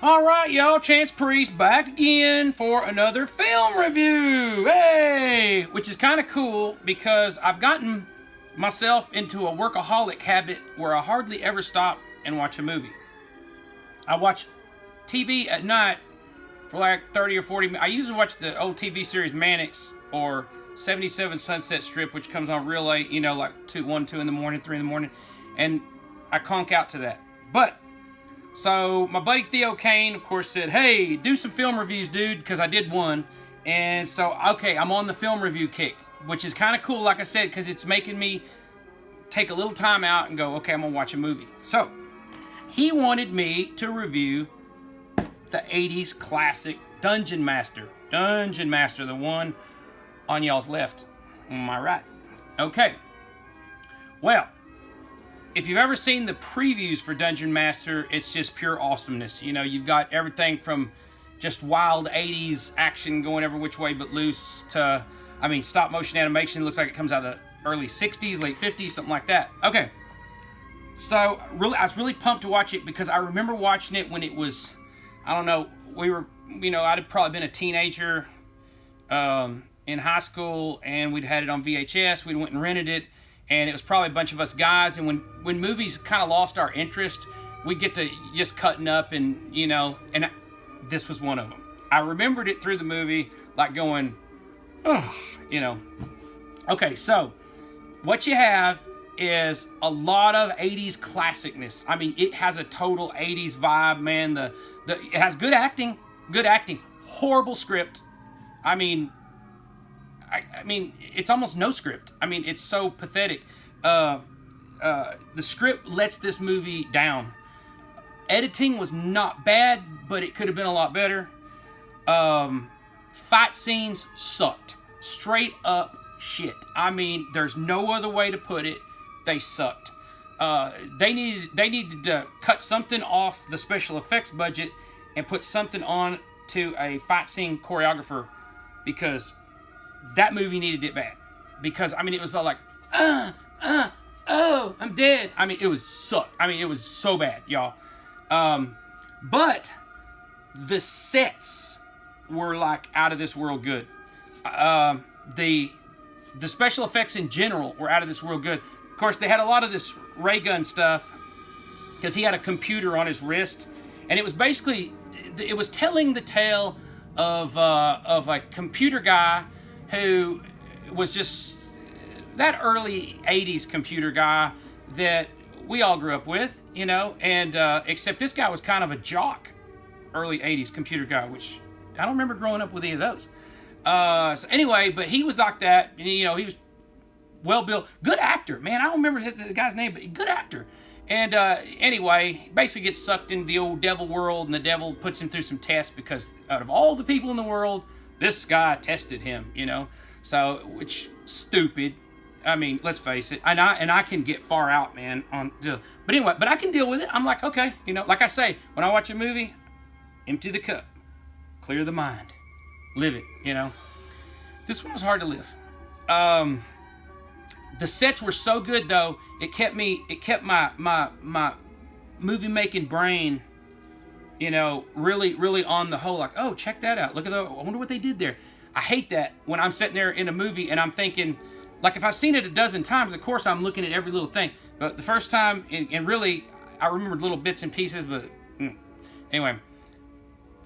All right, y'all, Chance Priest back again for another film review. Hey, which is kind of cool because I've gotten myself into a workaholic habit where I hardly ever stop and watch a movie. I watch TV at night for like 30 or 40 minutes. I usually watch the old TV series Mannix or 77 Sunset Strip, which comes on real late, you know, like 1, 2 in the morning, 3 in the morning, and I conk out to that. But so my buddy Theo Kane, of course, said, hey, do some film reviews, dude, because I did one. And so, okay, I'm on the film review kick, which is kind of cool, like I said, because it's making me take a little time out and go, okay, I'm going to watch a movie. So he wanted me to review the 80s classic DungeonMaster. DungeonMaster, the one on y'all's left, on my right. Okay. Well, if you've ever seen the previews for DungeonMaster, it's just pure awesomeness. You know, you've got everything from just wild 80s action going every which way but loose to, I mean, stop motion animation. It looks like it comes out of the early 60s, late 50s, something like that. Okay. So, really, I was really pumped to watch it because I remember watching it when it was, I don't know, I'd have probably been a teenager in high school, and we'd had it on VHS. We went and rented it. And it was probably a bunch of us guys. And when movies kind of lost our interest, we get to just cutting up and, you know, and this was one of them. I remembered it through the movie, like going, oh, you know. Okay, so what you have is a lot of 80s classicness. I mean, it has a total 80s vibe, man. It has good acting, horrible script. I mean, it's almost no script. I mean, it's so pathetic. The script lets this movie down. Editing was not bad, but it could have been a lot better. Fight scenes sucked. Straight up shit. I mean, there's no other way to put it. They sucked. They needed to cut something off the special effects budget and put something on to a fight scene choreographer, because that movie needed it bad. Because, I mean, it was all like, oh, I'm dead. I mean, it was sucked. I mean, it was so bad, y'all. But the sets were like out of this world good. The special effects in general were out of this world good. Of course, they had a lot of this ray gun stuff because he had a computer on his wrist, and it was basically, it was telling the tale of a computer guy who was just that early 80s computer guy that we all grew up with, you know, and except this guy was kind of a jock, early 80s computer guy, which I don't remember growing up with any of those. So anyway, but he was like that, and, you know, he was well built, good actor, man. I don't remember the guy's name, but good actor. And anyway, basically gets sucked into the old devil world, and the devil puts him through some tests because out of all the people in the world, this guy tested him, you know. So, which stupid. I mean, let's face it. And I can get far out, man. But anyway, but I can deal with it. I'm like, okay, you know, like I say, when I watch a movie, empty the cup, clear the mind, live it, you know. This one was hard to live. The sets were so good, though. It kept my movie making brain, you know, really on the whole, like, oh, check that out. Look at I wonder what they did there. I hate that when I'm sitting there in a movie and I'm thinking, like, if I've seen it a dozen times, of course I'm looking at every little thing. But the first time, and really, I remembered little bits and pieces. But anyway,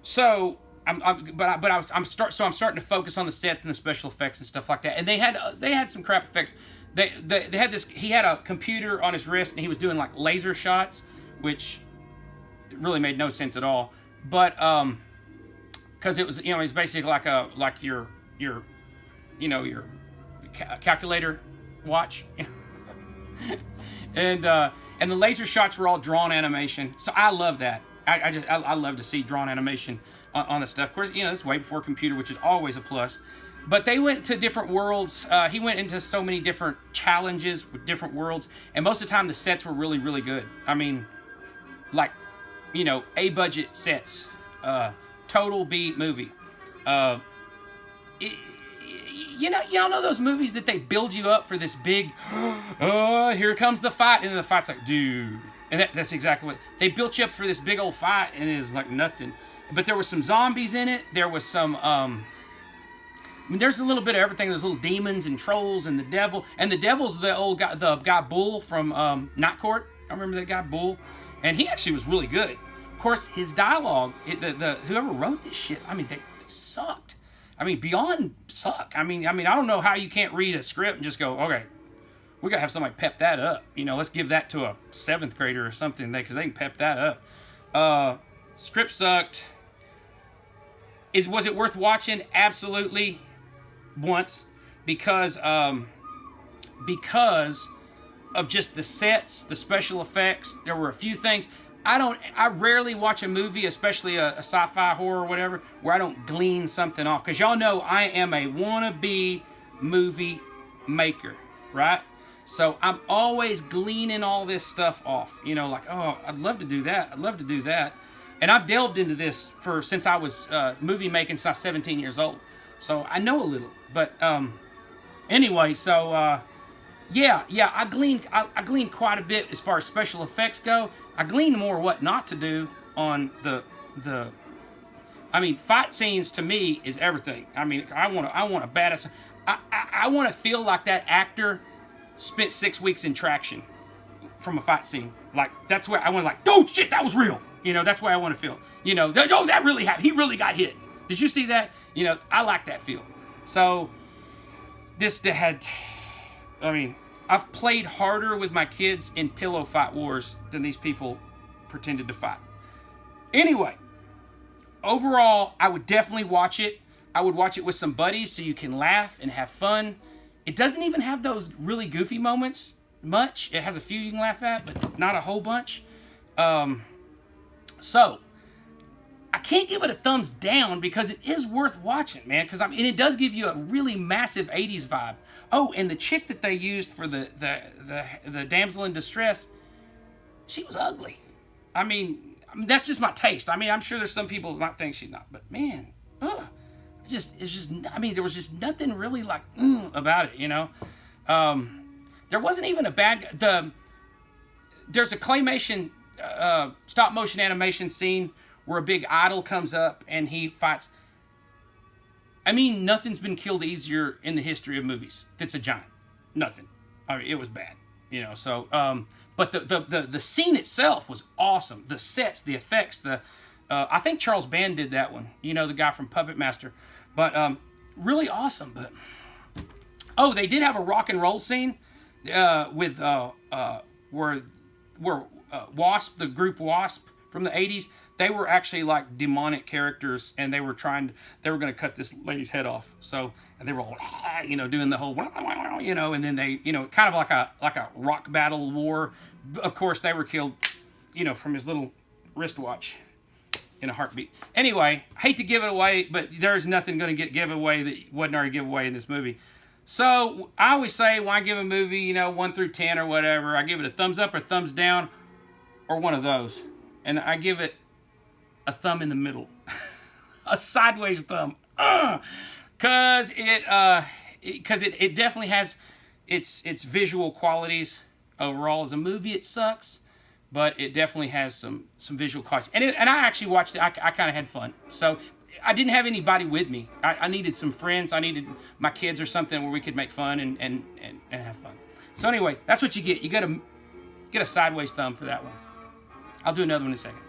so I'm starting to focus on the sets and the special effects and stuff like that. And they had some crap effects. They had this. He had a computer on his wrist and he was doing like laser shots, which really made no sense at all. But because it was, you know, it's basically like your calculator watch, and the laser shots were all drawn animation. So I love that. I love to see drawn animation on the stuff. Of course, you know, it's way before computer, which is always a plus. But they went to different worlds. He went into so many different challenges with different worlds, and most of the time the sets were really, really good. I mean, like, you know, A-budget sets. Total B movie. You know, y'all know those movies that they build you up for this big, here comes the fight, and then the fight's like, dude. And that's exactly what they built you up for, this big old fight, and it is like nothing. But there was some zombies in it. There was some. I mean, there's a little bit of everything. There's little demons and trolls and the devil. And the devil's the old guy, the guy Bull from Night Court. I remember that guy Bull, and he actually was really good. Of course, his dialogue, whoever wrote this shit, I mean, they sucked. I mean, beyond suck. I mean, I don't know how you can't read a script and just go, okay, we gotta have somebody pep that up. You know, let's give that to a 7th grader or something, because they can pep that up. Script sucked. Was it worth watching? Absolutely. Once, because of just the sets, the special effects. There were a few things. I rarely watch a movie, especially a sci-fi horror or whatever, where I don't glean something off. Because y'all know I am a wannabe movie maker, right? So I'm always gleaning all this stuff off. You know, like, oh, I'd love to do that. I'd love to do that. And I've delved into this since I was movie making since I was 17 years old. So I know a little. But anyway, so yeah, I gleaned quite a bit as far as special effects go. I gleaned more what not to do on the I mean, fight scenes to me is everything. I mean, I want a badass. I want to feel like that actor spent 6 weeks in traction from a fight scene. Like, that's where I want to, like, oh shit, that was real. You know, that's where I want to feel. You know, oh, that really happened. He really got hit. Did you see that? You know, I like that feel. So I mean, I've played harder with my kids in pillow fight wars than these people pretended to fight. Anyway, overall, I would definitely watch it. I would watch it with some buddies so you can laugh and have fun. It doesn't even have those really goofy moments much. It has a few you can laugh at, but not a whole bunch. So, I can't give it a thumbs down because it is worth watching, man. And it does give you a really massive 80s vibe. Oh, and the chick that they used for the damsel in distress, she was ugly. I mean, that's just my taste. I mean, I'm sure there's some people who might think she's not, but man, I mean, there was just nothing really like about it, you know. There wasn't even a bad. There's a claymation, stop motion animation scene where a big idol comes up and he fights. I mean, nothing's been killed easier in the history of movies. That's a giant. Nothing. I mean, it was bad, you know. So, but the scene itself was awesome. The sets, the effects, I think Charles Band did that one. You know, the guy from Puppet Master. But really awesome. But they did have a rock and roll scene with where Wasp, the group Wasp from the 80s, they were actually like demonic characters, and they were going to cut this lady's head off. So, and they were all, you know, doing the whole, you know, and then they, you know, kind of like a rock battle war. Of course, they were killed, you know, from his little wristwatch in a heartbeat. Anyway, hate to give it away, but there's nothing going to get given away that wasn't already given away in this movie. So I always say, when I give a movie, you know, 1 through 10 or whatever, I give it a thumbs up or thumbs down, or one of those, and I give it a thumb in the middle, a sideways thumb, because it definitely has its visual qualities. Overall, as a movie, it sucks, but it definitely has some visual qualities. And I actually watched it. I kind of had fun. So I didn't have anybody with me. I needed some friends. I needed my kids or something where we could make fun and have fun. So anyway, that's what you get. You get a sideways thumb for that one. I'll do another one in a second.